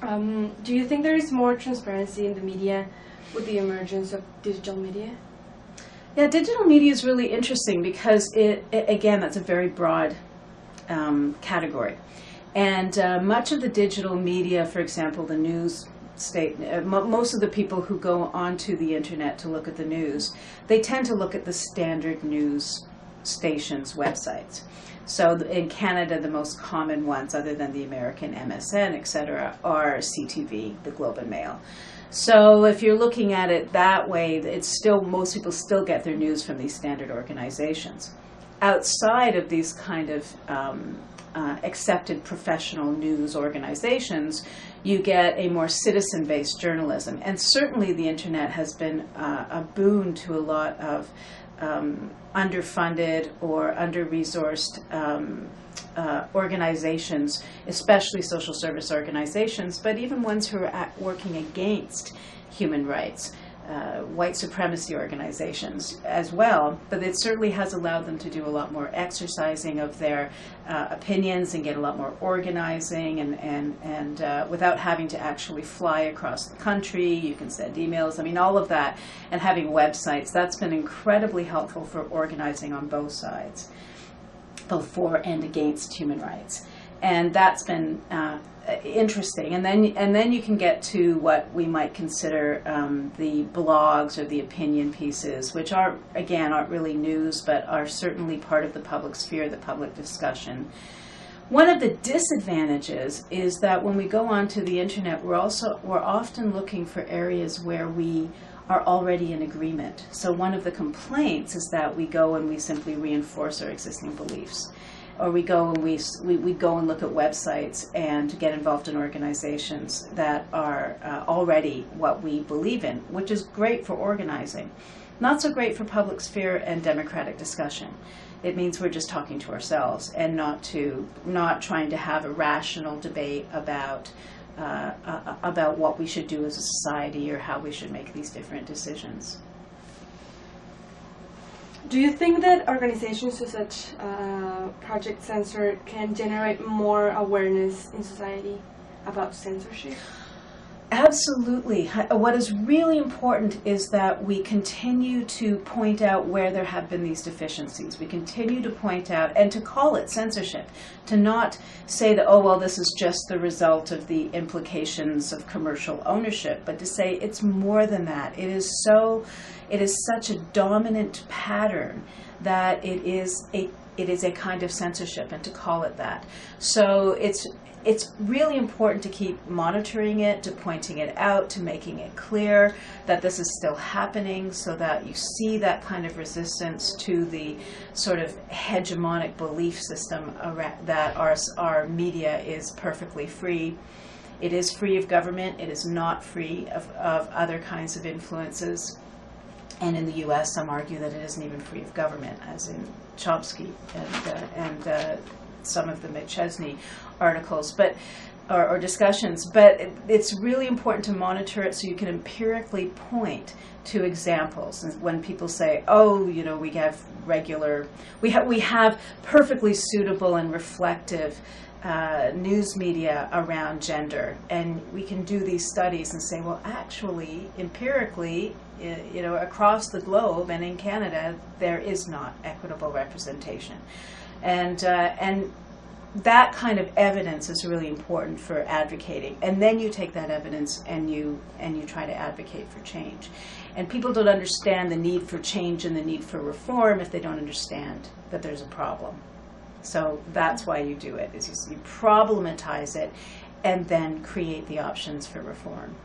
Do you think there is more transparency in the media with the emergence of digital media? Yeah, digital media is really interesting because again, that's a very broad category. And much of the digital media, for example, the news most of the people who go onto the internet to look at the news, they tend to look at the standard news stations' websites. So in Canada, the most common ones, other than the American MSN, etc., are CTV, the Globe and Mail. So if you're looking at it that way, it's still, most people still get their news from these standard organizations. Outside of these kind of accepted professional news organizations, you get a more citizen-based journalism. And certainly the internet has been a boon to a lot of underfunded or under-resourced organizations, especially social service organizations, but even ones who are working against human rights. White supremacy organizations as well, but it certainly has allowed them to do a lot more exercising of their opinions and get a lot more organizing and without having to actually fly across the country. You can send emails, I mean, all of that, and having websites. That's been incredibly helpful for organizing on both sides, both for and against human rights. And that's been interesting, and then you can get to what we might consider the blogs or the opinion pieces, which are, again, aren't really news, but are certainly part of the public sphere, the public discussion. One of the disadvantages is that when we go onto the internet, we're often looking for areas where we are already in agreement. So one of the complaints is that we go and we simply reinforce our existing beliefs. Or we go and we go and look at websites and get involved in organizations that are already what we believe in, which is great for organizing. Not so great for public sphere and democratic discussion. It means we're just talking to ourselves and not trying to have a rational debate about what we should do as a society or how we should make these different decisions. Do you think that organizations such as Project Censor can generate more awareness in society about censorship? Absolutely. What is really important is that we continue to point out where there have been these deficiencies. We continue to point out and to call it censorship, to not say that, oh, well, this is just the result of the implications of commercial ownership, but to say it's more than that. It is such a dominant pattern that it is a kind of censorship, and to call it that. So it's really important to keep monitoring it, to pointing it out, to making it clear that this is still happening, so that you see that kind of resistance to the sort of hegemonic belief system that our media is perfectly free. It is free of government. It is not free of other kinds of influences. And in the U.S., some argue that it isn't even free of government, as in Chomsky and some of the McChesney articles, or discussions. But it's really important to monitor it so you can empirically point to examples. And when people say, "Oh, you know, we have perfectly suitable and reflective news media around gender," and we can do these studies and say, well, actually, empirically, you know, across the globe and in Canada, there is not equitable representation, and that kind of evidence is really important for advocating. And then you take that evidence and you try to advocate for change. And people don't understand the need for change and the need for reform if they don't understand that there's a problem. So that's why you do it, is you problematize it and then create the options for reform.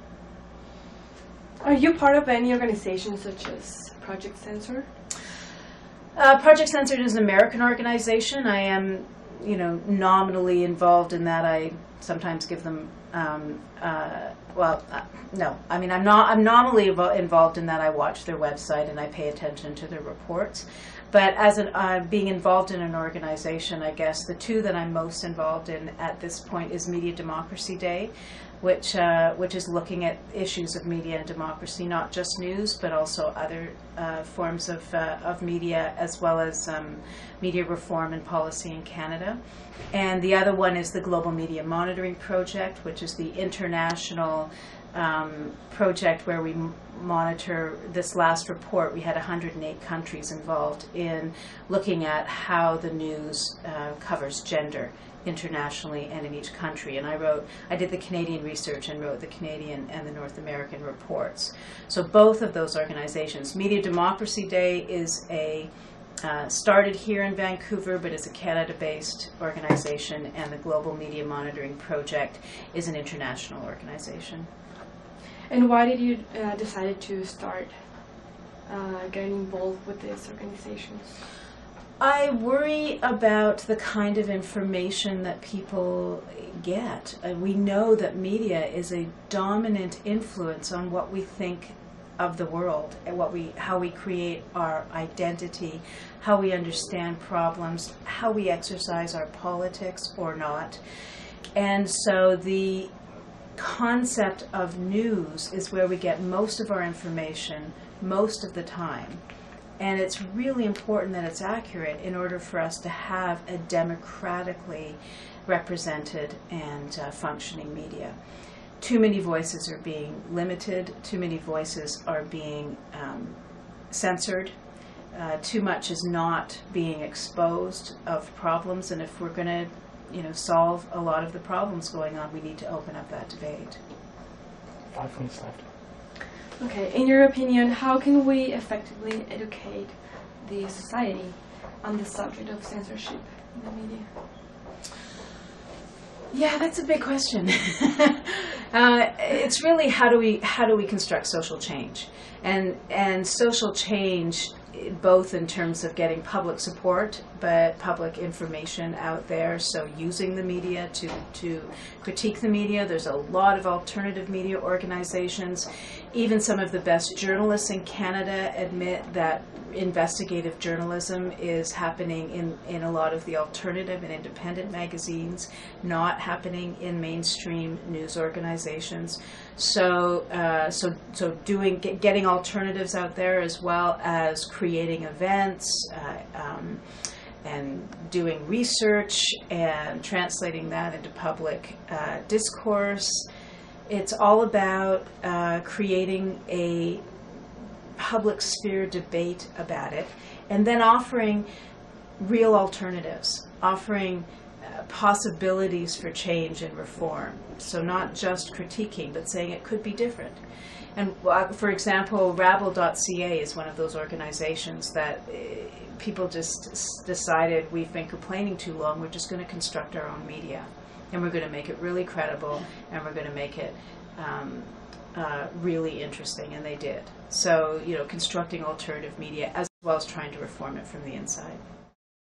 Are you part of any organization such as Project Censor? Project Censor is an American organization. I am, you know, nominally involved in that. I sometimes give them, no. I mean, I'm nominally involved in that. I watch their website and I pay attention to their reports. But as being involved in an organization, I guess the two that I'm most involved in at this point is Media Democracy Day, which is looking at issues of media and democracy, not just news, but also other forms of media, as well as media reform and policy in Canada. And the other one is the Global Media Monitoring Project, which which is the international project where we monitor. This last report, we had 108 countries involved in looking at how the news covers gender internationally and in each country. And I did the Canadian research and wrote the Canadian and the North American reports. So both of those organizations, Media Democracy Day is started here in Vancouver, but it's a Canada-based organization, and the Global Media Monitoring Project is an international organization. And why did you decide to start getting involved with these organizations? I worry about the kind of information that people get. We know that media is a dominant influence on what we think of the world and how we create our identity, how we understand problems, how we exercise our politics or not. And so the concept of news is where we get most of our information most of the time. And it's really important that it's accurate in order for us to have a democratically represented and functioning media. Too many voices are being limited, too many voices are being censored, too much is not being exposed of problems, and if we're going to solve a lot of the problems going on, we need to open up that debate. 5 minutes left. Okay, in your opinion, how can we effectively educate the society on the subject of censorship in the media? Yeah, that's a big question. It's really how do we construct social change, and social change, both in terms of getting public support, but public information out there. So using the media to critique the media. There's a lot of alternative media organizations. Even some of the best journalists in Canada admit that investigative journalism is happening in a lot of the alternative and independent magazines, not happening in mainstream news organizations. So getting alternatives out there, as well as creating events and doing research and translating that into public discourse. It's all about creating a public sphere debate about it, and then offering real alternatives, offering possibilities for change and reform. So not just critiquing, but saying it could be different. And for example, Rabble.ca is one of those organizations that people just decided, we've been complaining too long, we're just going to construct our own media. And we're going to make it really credible, and we're going to make it really interesting, and they did. So, constructing alternative media as well as trying to reform it from the inside.